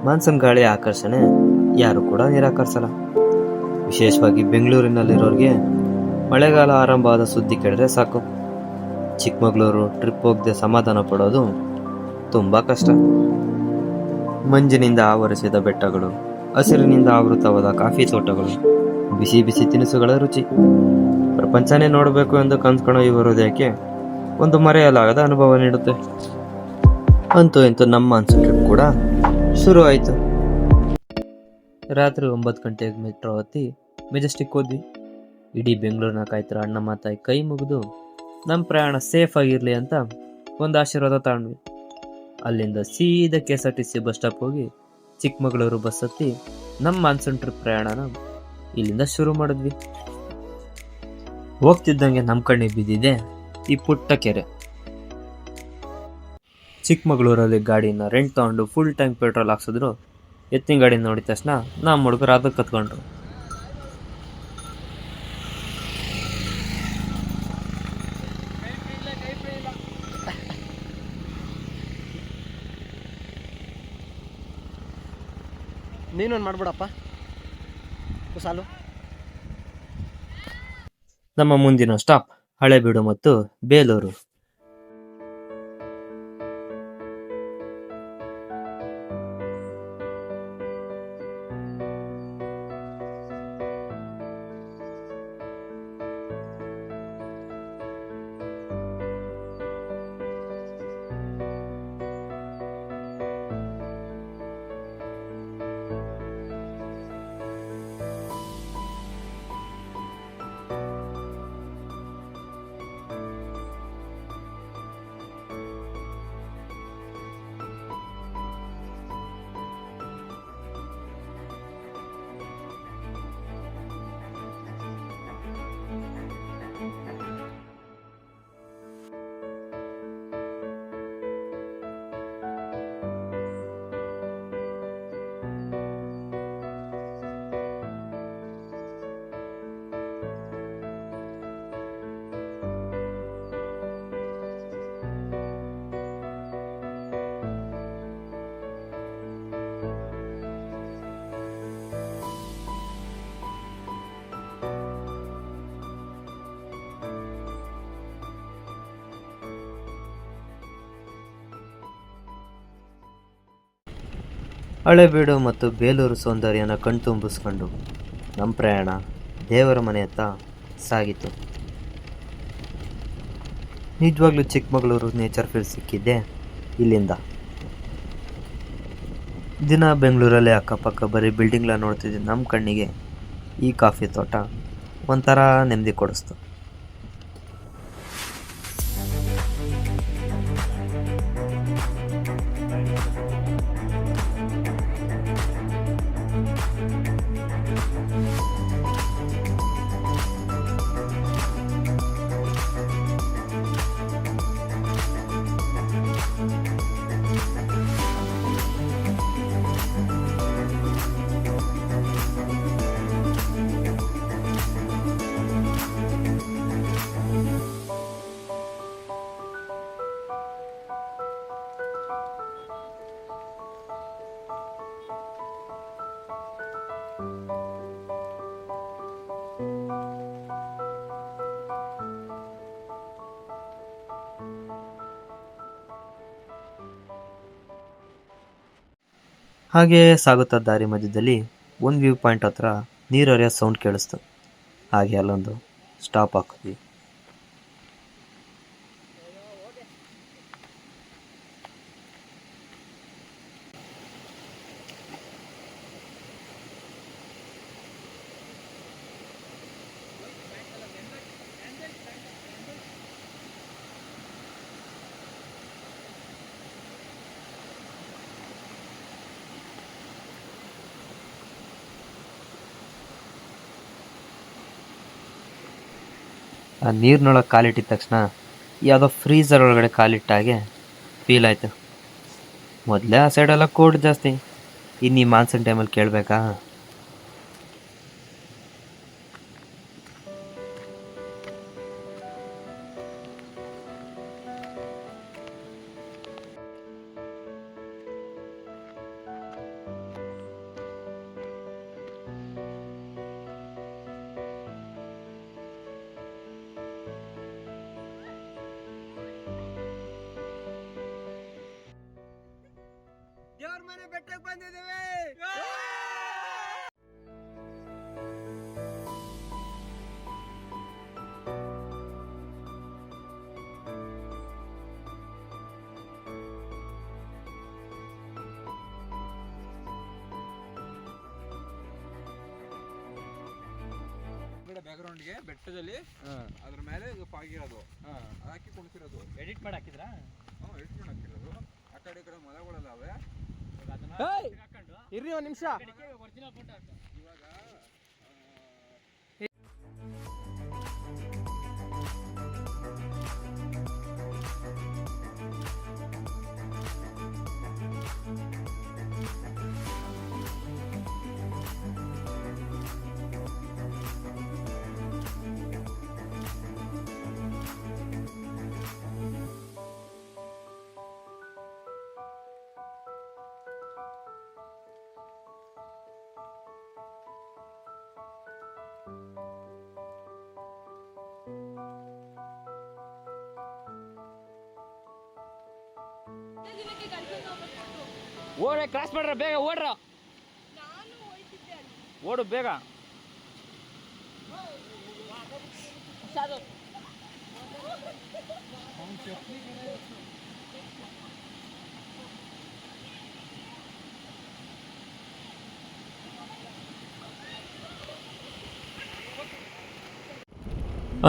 Monsoon ಗಾಳಿ ಆಕರ್ಷಣೆ ಯಾರು ಕೂಡ ನಿರಾಕರಿಸಲ್ಲ. ವಿಶೇಷವಾಗಿ ಬೆಂಗಳೂರಿನಲ್ಲಿರೋರಿಗೆ ಮಳೆಗಾಲ ಆರಂಭ ಆದ ಸುದ್ದಿ ಕೇಳಿದ್ರೆ ಸಾಕು, ಚಿಕ್ಕಮಗಳೂರು ಟ್ರಿಪ್ ಹೋಗದೆ ಸಮಾಧಾನ ಪಡೋದು ತುಂಬಾ ಕಷ್ಟ. ಮಂಜಿನಿಂದ ಆವರಿಸಿದ ಬೆಟ್ಟಗಳು, ಹಸಿರಿನಿಂದ ಆವೃತವಾದ ಕಾಫಿ ತೋಟಗಳು, ಬಿಸಿ ಬಿಸಿ ತಿನಿಸುಗಳ ರುಚಿ, ಪ್ರಪಂಚನೇ ನೋಡಬೇಕು ಎಂದು ಕನ್ಸ್ಕೊಳ್ಳೋ ಈ ಹೃದಯಕ್ಕೆ ಒಂದು ಮರೆಯಲಾಗದ ಅನುಭವ ನೀಡುತ್ತೆ. ಅಂತೂ ಇಂತೂ ನಮ್ಮ ಮಾನ್ಸೂನ್ ಟ್ರಿಪ್ ಕೂಡ ಶುರು ಆಯಿತು. ರಾತ್ರಿ 9 ಗಂಟೆಗೆ ಮೆಟ್ರೋ ಹತ್ತಿ ಮೆಜೆಸ್ಟಿಕ್ ಹೋದ್ವಿ. ಇಡೀ ಬೆಂಗಳೂರಿನ ಕಾಯ್ತಿರೋ ಅಣ್ಣ ಮಾತಾಯಿ ಕೈ ಮುಗಿದು ನಮ್ಮ ಪ್ರಯಾಣ ಸೇಫ್ ಆಗಿರಲಿ ಅಂತ ಒಂದು ಆಶೀರ್ವಾದ ತಗೊಂಡ್ವಿ. ಅಲ್ಲಿಂದ ಸೀದಾ KSRTC ಬಸ್ ಸ್ಟಾಪ್ ಹೋಗಿ ಚಿಕ್ಕಮಗಳೂರು ಬಸ್ ಹತ್ತಿ ನಮ್ಮ ಮಾನ್ಸೂನ್ ಟ್ರಿಪ್ ಪ್ರಯಾಣನ ಇಲ್ಲಿಂದ ಶುರು ಮಾಡಿದ್ವಿ. ಹೋಗ್ತಿದ್ದಂಗೆ ನಮ್ಮ ಕಣ್ಣಿಗೆ ಬಿದ್ದಿದೆ ಈ ಪುಟ್ಟ ಕೆರೆ. ಚಿಕ್ಕಮಗಳೂರಲ್ಲಿ ಗಾಡಿನ ರೆಂಟ್ ತಗೊಂಡು ಫುಲ್ ಟ್ಯಾಂಕ್ ಪೆಟ್ರೋಲ್ ಹಾಕ್ಸಿದ್ರು. ಎತ್ತಿನ ಗಾಡಿ ನೋಡಿದ ತಕ್ಷಣ ನಮ್ಮ ಹುಡುಗರು ಅದಕ್ಕೆ ಕತ್ಕೊಂಡ್ರು. ನೀನೊಂದು ಮಾಡ್ಬಿಡಪ್ಪ ಸಾಲು. ನಮ್ಮ ಮುಂದಿನ ಸ್ಟಾಪ್ ಹಳೇಬೀಡು ಮತ್ತು ಬೇಲೂರು. ಹಳೇಬೀಡು ಮತ್ತು ಬೇಲೂರು ಸೌಂದರ್ಯನ ಕಣ್ತುಂಬಿಸ್ಕೊಂಡು ನಮ್ಮ ಪ್ರಯಾಣ ದೇವರ ಮನೆಯತ್ತ ಸಾಗಿತು. ನಿಜವಾಗ್ಲೂ ಚಿಕ್ಕಮಗಳೂರು ನೇಚರ್ ಫೀಲ್ ಸಿಕ್ಕಿದ್ದೆ ಇಲ್ಲಿಂದ. ದಿನ ಬೆಂಗಳೂರಲ್ಲಿ ಅಕ್ಕಪಕ್ಕ ಬರೀ ಬಿಲ್ಡಿಂಗ್ಲ ನೋಡ್ತಿದ್ದೆ ನಮ್ಮ ಕಣ್ಣಿಗೆ ಈ ಕಾಫಿ ತೋಟ ಒಂಥರ ನೆಮ್ಮದಿ ಕೊಡಿಸ್ತು. ಹಾಗೆ ಸಾಗುತ್ತಾ ದಾರಿ ಮಧ್ಯದಲ್ಲಿ ಒಂದು ವ್ಯೂ ಪಾಯಿಂಟ್ ಹತ್ರ ನೀರು ಹರಿಯೋ ಸೌಂಡ್ ಕೇಳಿಸ್ತು. ಹಾಗೆ ಅಲ್ಲೊಂದು ಸ್ಟಾಪ್ ಹಾಕಿದ್ವಿ. ಆ ನೀರಿನೊಳಗೆ ಕಾಲಿಟ್ಟಿದ ತಕ್ಷಣ ಯಾವುದೋ ಫ್ರೀಸರ್ ಒಳಗಡೆ ಕಾಲಿಟ್ಟಾಗೆ ಫೀಲ್ ಆಯಿತು. ಮೊದಲೇ ಆ ಸೈಡೆಲ್ಲ ಕೋಲ್ಡ್ ಜಾಸ್ತಿ, ಇನ್ನು ಈ ಮಾನ್ಸೂನ್ ಟೈಮಲ್ಲಿ ಕೇಳಬೇಕಾ? ಬೆಟ್ಟಕ್ಕೆ ಬಂದಿದ್ದೀವಿ. ಬ್ಯಾಕ್ಗ್ರೌಂಡ್ಗೆ ಬೆಟ್ಟದಲ್ಲಿ ಅದ್ರ ಮೇಲೆ ಇದು ಪಾಗಿರೋದು ಹಾಕಿ ಕುಣಿಸಿರೋದು. ಎಡಿಟ್ ಮಾಡಿ ಹಾಕಿದ್ರಾ? ಎಡಿಟ್ ಮಾಡಿ ಹಾಕಿರೋದು. ಆ ಕಡೆ ಈ ಕಡೆ ಮರಗಳದಾವೆ. ಇರ್ರಿ ಒಂದು ನಿಮಿಷ. ಇವಾಗ ಓಡ್ರೆ ಕ್ರಾಸ್ ಮಾಡ್ರ, ಬೇಗ ಓಡ್ರ, ಓಡು ಬೇಗ.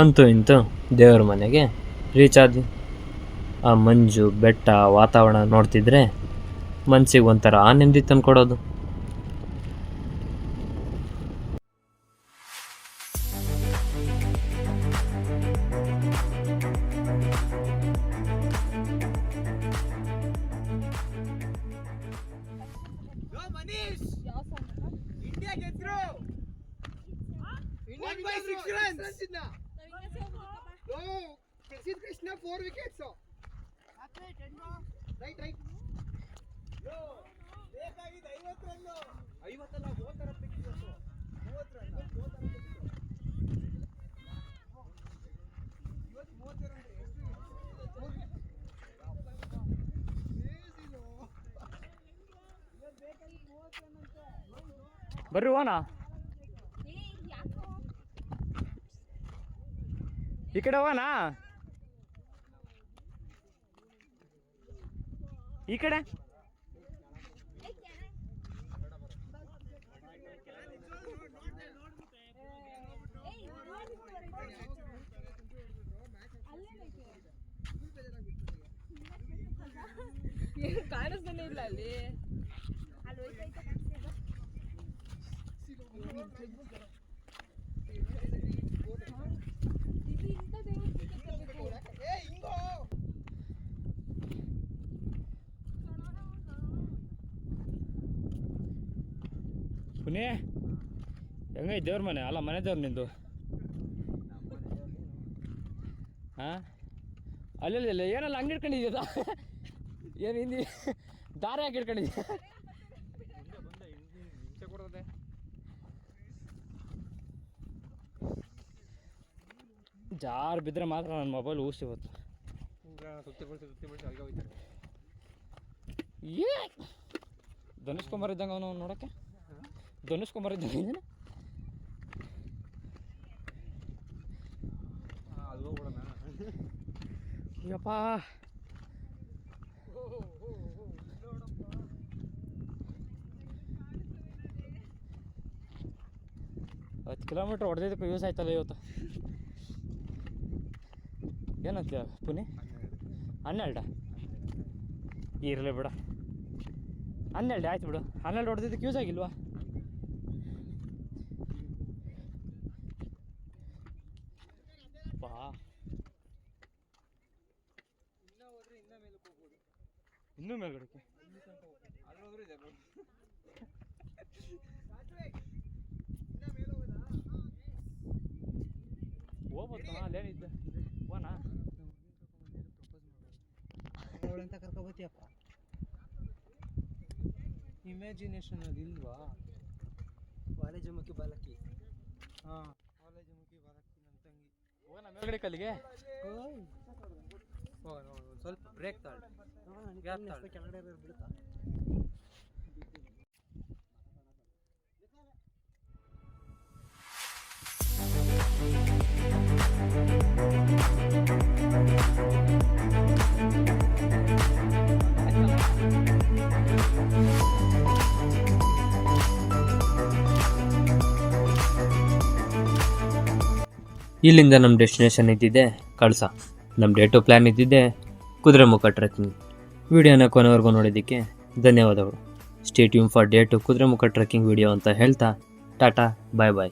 ಅಂತೂ ಇಂತೂ ದೇವ್ರ ಮನೆಗೆ ರೀಚ್ ಆದ್ವಿ. ಆ ಮಂಜು, ಬೆಟ್ಟ, ವಾತಾವರಣ ನೋಡ್ತಿದ್ರೆ ಮನ್ಸಿಗೆ ಒಂಥರ ನೆಮ್ಮದಿ ತಂದ್ಕೊಡೋದು. India ಗೆದ್ರು 1/6 runs. ಪ್ರಸಿದ್ಧ ಕೃಷ್ಣ 4 wickets. ರೈಟ್ ಬೇಕಾಗಿದೆ 50 ರನ್. 50 ಅಲ್ಲ 30 ರನ್ ಬೇಕಿತ್ತು. 30 ರನ್ ಇವತ್ತು 30 ರನ್ ಬರ್ರಿ ಹೋಣ, ಈ ಕಡೆ ಹೋಗೋಣ, ಈ ಕಡೆ. ಕಾಣಿಸ್ತಾನೆ ಇಲ್ಲ ಅಲ್ಲಿ. ಪುನೇ ಹೆಂಗೈ ದೇವ್ರ ಮನೆ? ಅಲ್ಲ ಮನೆ ದೇವ್ರ ನಿಂದು. ಹಾಂ ಅಲ್ಲಲ್ಲ ಏನಲ್ಲ ಹಂಗೆ ಇಟ್ಕೊಂಡಿದ್ಯದ? ಏನು ಹಿಂದಿ ದಾರಿ ಹಾಕಿ ಇಟ್ಕೊಂಡಿದ್ಯ? ಹಿಂಸೆ ಕೊಡೋದೆ. ಜಾರು ಬಿದ್ದರೆ ಮಾತ್ರ ನನ್ನ ಮೊಬೈಲ್ ಊಸಿ ಇವತ್ತು. ಸುತ್ತಿ ಬಿಡಿಸಿ ಅಲ್ಲಿಗೆ ಹೋಗ್ತಾರೆ. ಏ ಧನುಷ್ಕೊಂಬರಿದ್ದಂಗೆ ಅವನು ನೋಡೋಕ್ಕೆ, ಧನುಷ್ಕೊಂಬರಿದ್ದಂಗೆ. ಅದು ಹೋಗ್ಬಿಡೋಣ. ಯಪ್ಪ ಹತ್ತು ಕಿಲೋಮೀಟ್ರ್ ಹೊಡೆದಿದ್ದಕ್ಕೂ ಯೂಸ್ ಆಯ್ತಲ್ಲ ಇವತ್ತು. ಏನಂತೀಯ ಪುನಿ? 12 ಇರಲಿ ಬಿಡ, 12 ಆಯ್ತು ಬಿಡು. 12 ಹೊಡೆದಿದ್ದಕ್ಕೆ ಯೂಸ್ ಆಗಿಲ್ವಾ? ಬಾ ಇನ್ನೂ ಮೇಲ್ಗಡೆಗೆ ಅಲ್ಲೋದ್ರೂ ಇದೆ. ಹೋಗ್ಬೋದು ಅಲ್ಲೇನಿದ್ದೆ ಹೋಣ. ಅಂತ ಕರ್ಕೊಬತ್ತೀಯಪ್ಪ. ಇಮ್ಯಾಜಿನೇಷನ್ ಅದು ಇಲ್ವಾ? ಕಾಲೇಜು ಮುಖಿ ಬಾಲಕಿ. ಹಾಂ ಕಾಲೇಜು ಮುಖಿ ಬಾಲಕಿ ನನ್ನ ತಂಗಿ. ಹೋಗೋಣ ಮೇಲ್ಗಡೆ ಕಲ್ಲಿಗೆ. ಸ್ವಲ್ಪ ಬ್ರೇಕ್ ತಾಳು. ಕೆಳಗಡೆ ಬಿಡುತ್ತಾ? ಇಲ್ಲಿಂದ ನಮ್ಮ ಡೆಸ್ಟಿನೇಷನ್ ಇದ್ದಿದ್ದೆ ಕಳಸ. ನಮ್ಮ ಡೇ ಟು ಪ್ಲ್ಯಾನ್ ಇದ್ದಿದ್ದೆ ಕುದುರೆಮುಖ ಟ್ರೆಕ್ಕಿಂಗ್. ವಿಡಿಯೋನ ಕೊನೆವರೆಗೂ ನೋಡಿದ್ದಕ್ಕೆ ಧನ್ಯವಾದಗಳು. Stay tune for day two Kudremukh trekking video ಅಂತ ಹೇಳ್ತಾ ಟಾಟಾ ಬಾಯ್ ಬಾಯ್.